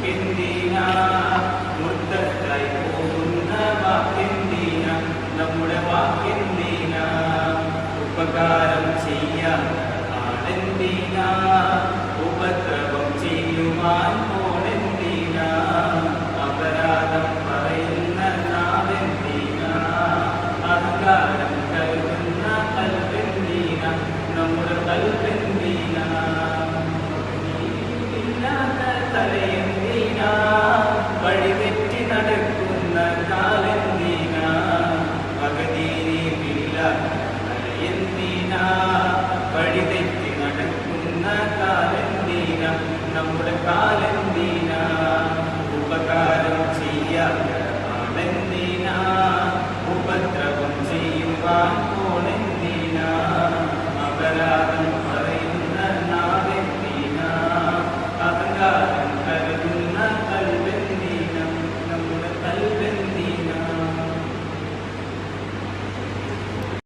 എന്തിനാ മുർത്തത്തായി പോകുന്ന വാക്കെന്തിനാ നമ്മുടെ വാക്കെന്തിനാ ഉപകാരം ചെയ്യാൻ ആണെന്തിനാ ഉപദ്രവം ചെയ്യുവാൻ പോണെന്തിനാ അപരാധം പറയുന്ന നാവെന്തിനാ അഹങ്കാരം കരുതുന്ന കൽപ്പെന്തിനാ നമ്മുടെ കൽപ്പെന്തിനാ ഇല്ലാത്ത തലയെന്തിനാ വഴിതെറ്റി നടക്കുന്ന കാലെന്തിനാ പകതീരില്ല തലയെന്തിനാ വഴിതെറ്റി നടക്കുന്ന കാലെന്തിനാ നമ്മുടെ കാലെന്തിനാ